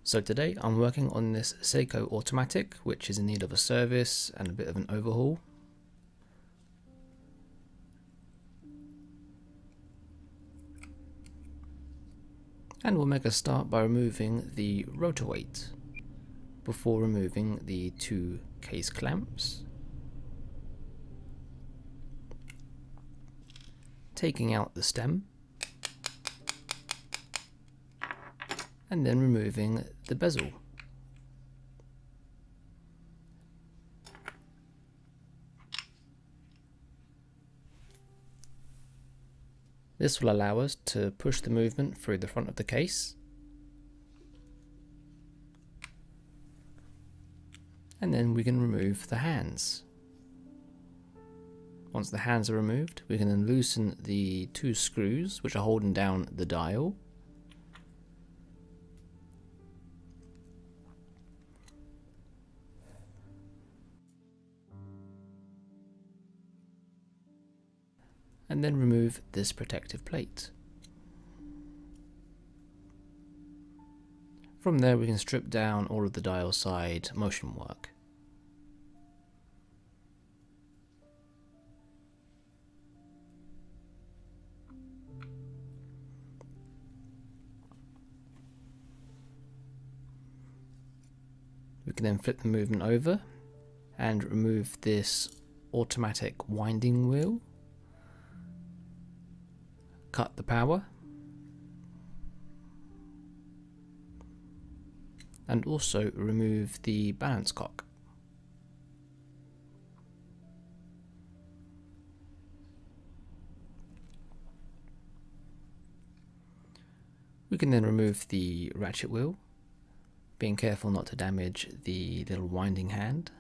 So today I'm working on this Seiko Automatic, which is in need of a service and a bit of an overhaul. And we'll make a start by removing the rotor weight before removing the two case clamps, taking out the stem, and then removing the bezel. This will allow us to push the movement through the front of the case, and then we can remove the hands. Once the hands are removed, we can then loosen the two screws which are holding down the dial. And then remove this protective plate. From there we can strip down all of the dial side motion work. We can then flip the movement over and remove this automatic winding wheel. Cut the power, and also remove the balance cock. We can then remove the ratchet wheel, being careful not to damage the little winding hand.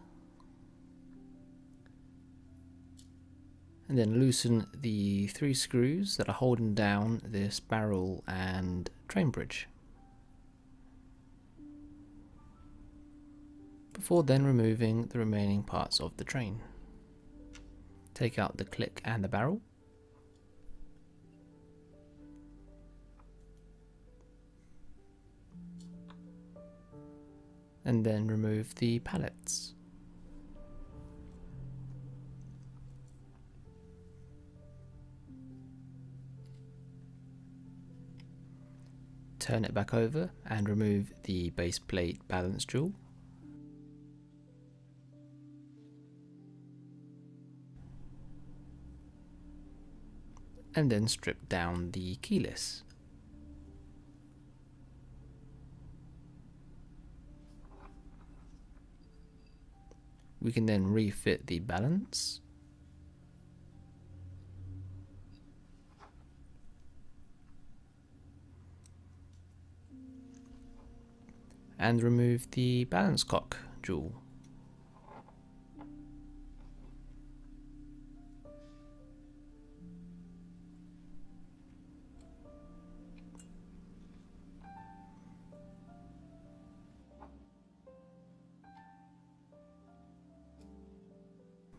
And then loosen the three screws that are holding down this barrel and train bridge, before then removing the remaining parts of the train. Take out the click and the barrel, and then remove the pallets. Turn it back over and remove the base plate balance jewel. And then strip down the keyless. We can then refit the balance. And remove the balance cock jewel.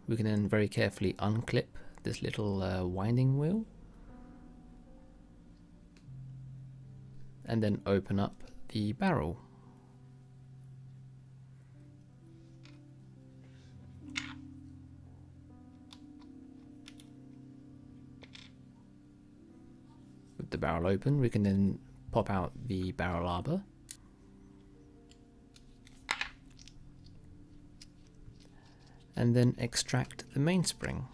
We can then very carefully unclip this little winding wheel, and then open up the barrel. With the barrel open, we can then pop out the barrel arbor, and then extract the mainspring.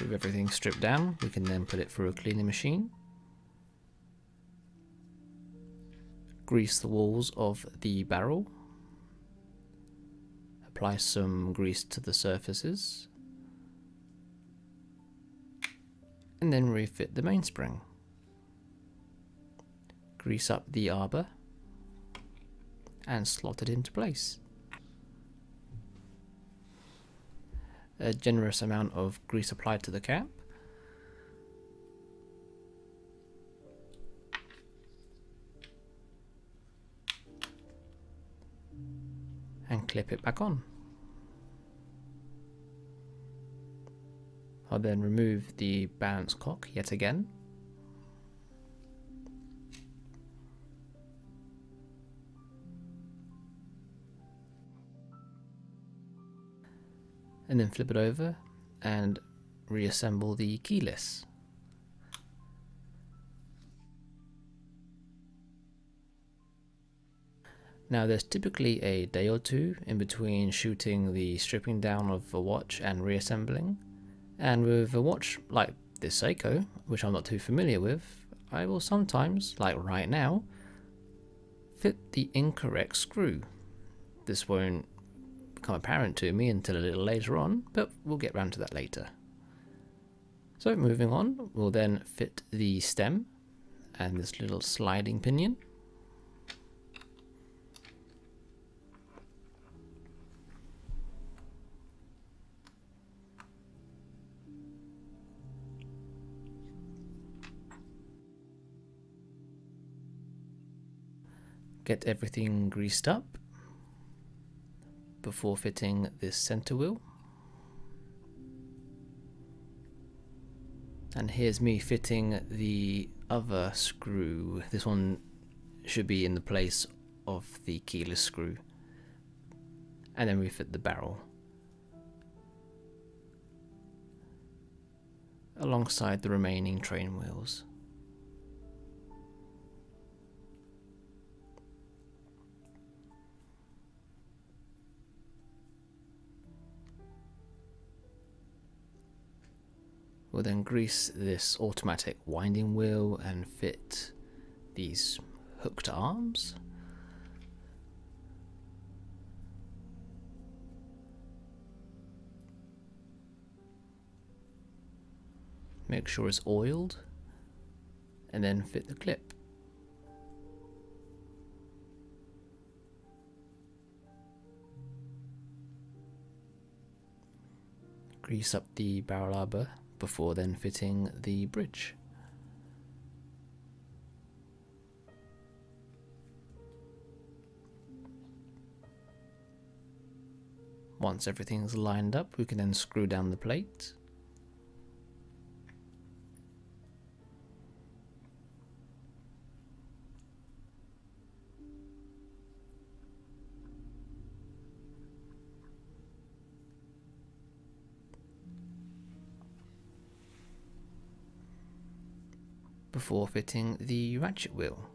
With everything stripped down, we can then put it through a cleaning machine. Grease the walls of the barrel. Apply some grease to the surfaces. And then refit the mainspring. Grease up the arbor and slot it into place. A generous amount of grease applied to the cap. And clip it back on. I'll then remove the balance cock yet again. and then flip it over and reassemble the keyless. Now there's typically a day or two in between shooting the stripping down of a watch and reassembling, and with a watch like this Seiko, which I'm not too familiar with, I will sometimes, like right now, fit the incorrect screw. This won't become apparent to me until a little later on, but we'll get round to that later. So moving on, we'll then fit the stem and this little sliding pinion. Get everything greased up before fitting this center wheel. And here's me fitting the other screw. This one should be in the place of the keyless screw. And then we fit the barrel alongside the remaining train wheels. We'll then grease this automatic winding wheel and fit these hooked arms. Make sure it's oiled and then fit the clip. Grease up the barrel arbor before then fitting the bridge. Once everything's lined up, we can then screw down the plate. Before fitting the ratchet wheel.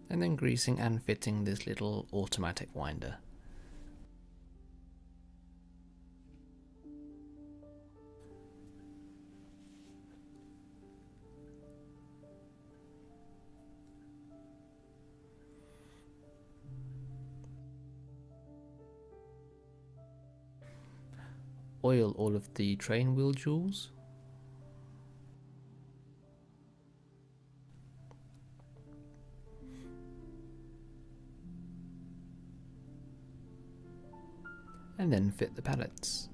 And then greasing and fitting this little automatic winder. Oil all of the train wheel jewels. And then fit the pallets.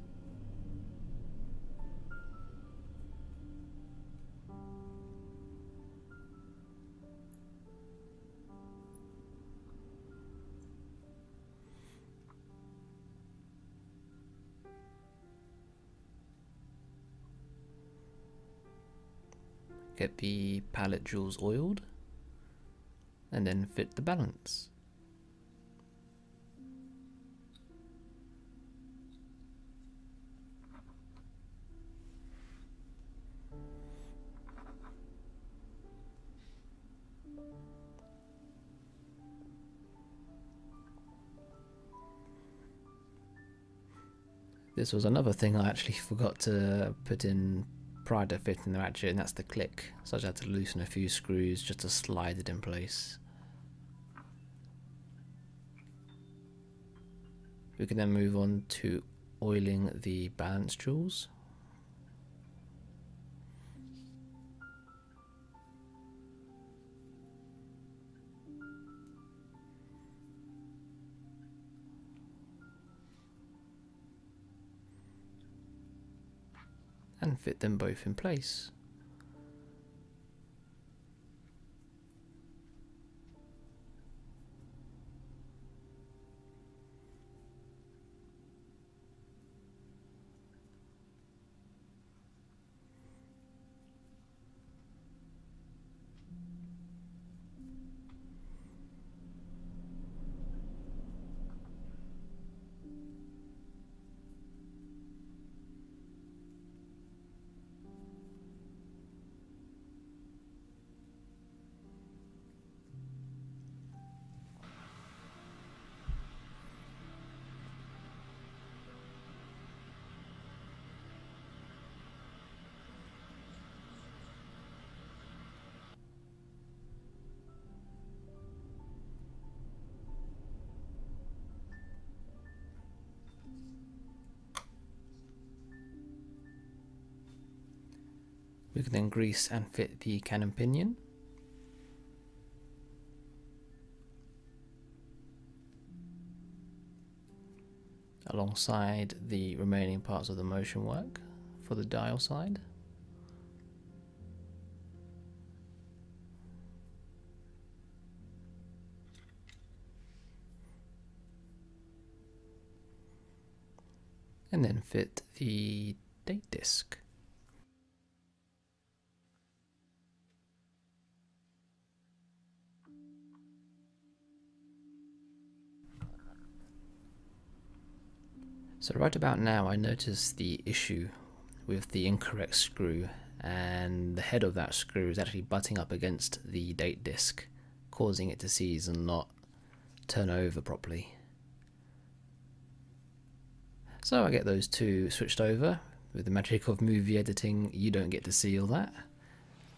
Get the pallet jewels oiled and then fit the balance. This was another thing I actually forgot to put in prior to fitting the ratchet, and that's the click. So I just had to loosen a few screws just to slide it in place. We can then move on to oiling the balance jewels. And fit them both in place. We can then grease and fit the cannon pinion. Alongside the remaining parts of the motion work for the dial side. And then fit the date disc. So right about now I noticed the issue with the incorrect screw, and the head of that screw is actually butting up against the date disc, causing it to seize and not turn over properly. So I get those two switched over. With the magic of movie editing, you don't get to see all that,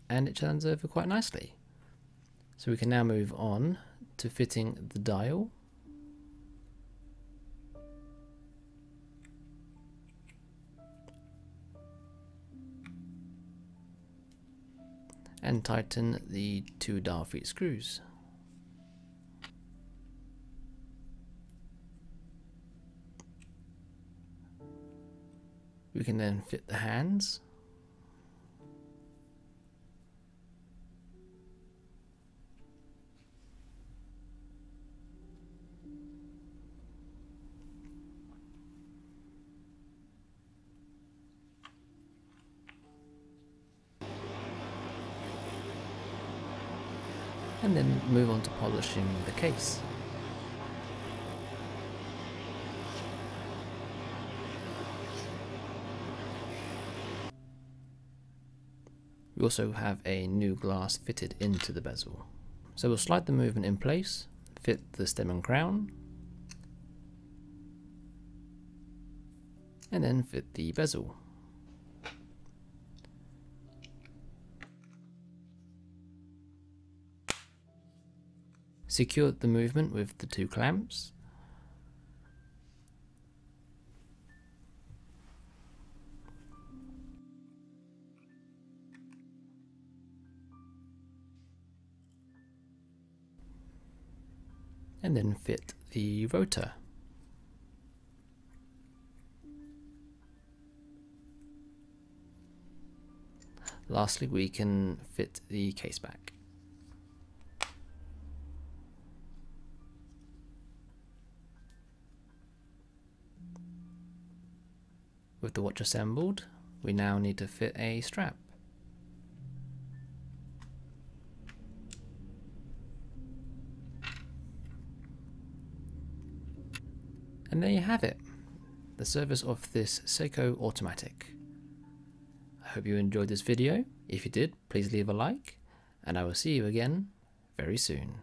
and it turns over quite nicely. So we can now move on to fitting the dial. And tighten the two dial feet screws. We can then fit the hands. And then move on to polishing the case. We also have a new glass fitted into the bezel. So we'll slide the movement in place, fit the stem and crown, and then fit the bezel. Secure the movement with the two clamps. And then fit the rotor. Lastly, we can fit the case back. With the watch assembled, we now need to fit a strap. And there you have it, the service of this Seiko Automatic. I hope you enjoyed this video. If you did, please leave a like, and I will see you again very soon.